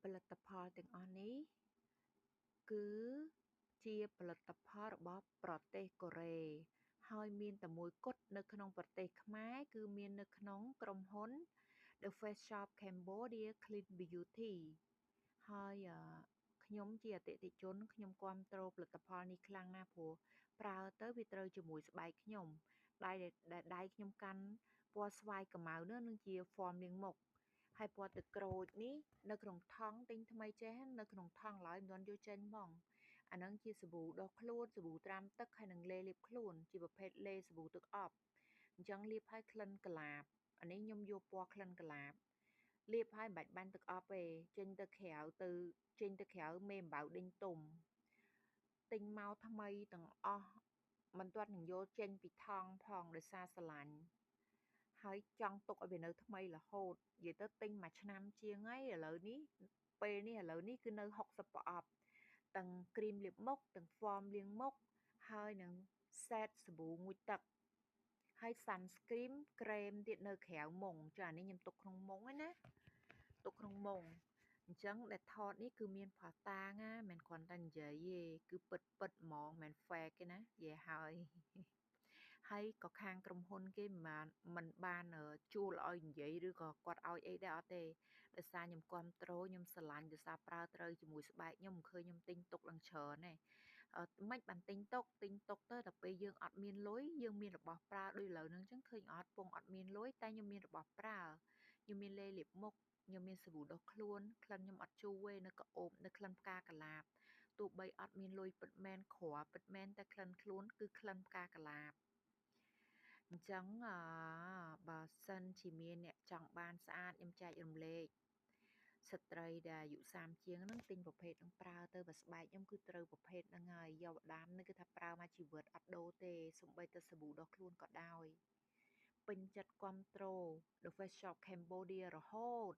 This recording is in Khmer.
ផលិតផលទាំងអស់នេះគឺជាផលិតផលរបស់ប្រទេសកូរ៉េហើយមានតែមួយគត់នៅក្នុងប្រទេសខ្មែរគឺមាននៅក្នុងក្រុមហ៊ុន The Face Shop Cambodia Clean Beauty ហើយខ្ញុំជាអតិថិជនខ្ញុំគាំទ្រផលិតផលនេះខ្លាំងណាស់ព្រោះប្រើទៅវាត្រូវជាមួយស្បែកខ្ញុំដៃខ្ញុំកាន់ពណ៌ស្វាយខ្មៅនោះនឹងជា form លាងមុខហើយពណ៌ទឹកក្រូចនេះនៅក្នុងថង់ទិញថ្មីចេះនៅក្នុងថង់ឡើយមិនទាន់យកចេញហ្មងអាហ្នឹងជាសាប៊ូដុសខ្លួនសាប៊ូត្រាំទឹកហើយនឹងលេលាបខ្លួនជាប្រភេទលេសាប៊ូទឹកអប់អញ្ចឹងលាបឲ្យក្លិនកលាបអានេះខ្ញុំយកពណ៌ក្លិនកលាបលាបឲ្យមិនបាច់បាញ់ទឹកអប់ទេចេញទៅក្រៅមេអំបៅដេញទុំទិញមកថ្មីទាំងអស់មិនទាន់នឹងយកចេញពីថង់ផងដោយសារស្រឡាញ់ហើយចង់ទុកឲ្យវានៅថ្មីរហូតនិយាយទៅទិញមួយឆ្នាំជាងហើយឥឡូវនេះគឺនៅ60ប្រអប់ទាំងគ្រីមលាបមុខទាំង form លាងមុខហើយនឹង set សាប៊ូងូតទឹកហើយ sunscreen ក្រែមទៀតនៅក្រៅមុងចាអានេះខ្ញុំទុកក្នុងមុងឯណាទុកក្នុងមុងអញ្ចឹងដែលថតនេះគឺមានផាតាងណាមិនគ្រាន់តែនិយាយទេគឺពិតហ្មងមិន fake ទេណានិយាយហើយក៏ខាងក្រុមហ៊ុនគេមិនបានជួលឲ្យនិយាយឬក៏គាត់ឲ្យអីដែរអត់ទេដោយសារខ្ញុំគាំទ្រខ្ញុំស្រឡាញ់ដោយសារប្រើត្រូវជាមួយស្បែកខ្ញុំមិនឃើញខ្ញុំទិញទុកឡើងច្រើនទេមិនបានទិញទុកទៅដល់ពេលយើងអត់មានលុយយើងមានរបស់ប្រើដូចឥឡូវហ្នឹងអញ្ចឹងឃើញអត់ពងអត់មានលុយតែខ្ញុំមានរបស់ប្រើខ្ញុំមានលេលាបមុខខ្ញុំមានសាប៊ូដុសខ្លួនក្លិនខ្ញុំអត់ជូរទេនៅក្អូបនៅក្លិនផ្កាកលាបទោះបីអត់មានលុយពិតមែនគ្រាន់ពិតមែនតែក្លិនខ្លួនគឺក្លិនផ្កាកលាបអញ្ចឹងបើសិនជាមានអ្នកចង់បានស្អាតខ្ញុំចែករំលែកស្ត្រីដែលអាយុ30ជាងហ្នឹងទិញប្រភេទហ្នឹងប្រើទៅបើស្បែកខ្ញុំគឺត្រូវប្រភេទហ្នឹងហើយយកដាមនេះគឺថាប្រើមកជីវិតអត់ដូរទេសូម្បីតែសាប៊ូដុសខ្លួនក៏ដោយពេញចិត្តគាំទ្រ The Face Shop Cambodia រហូត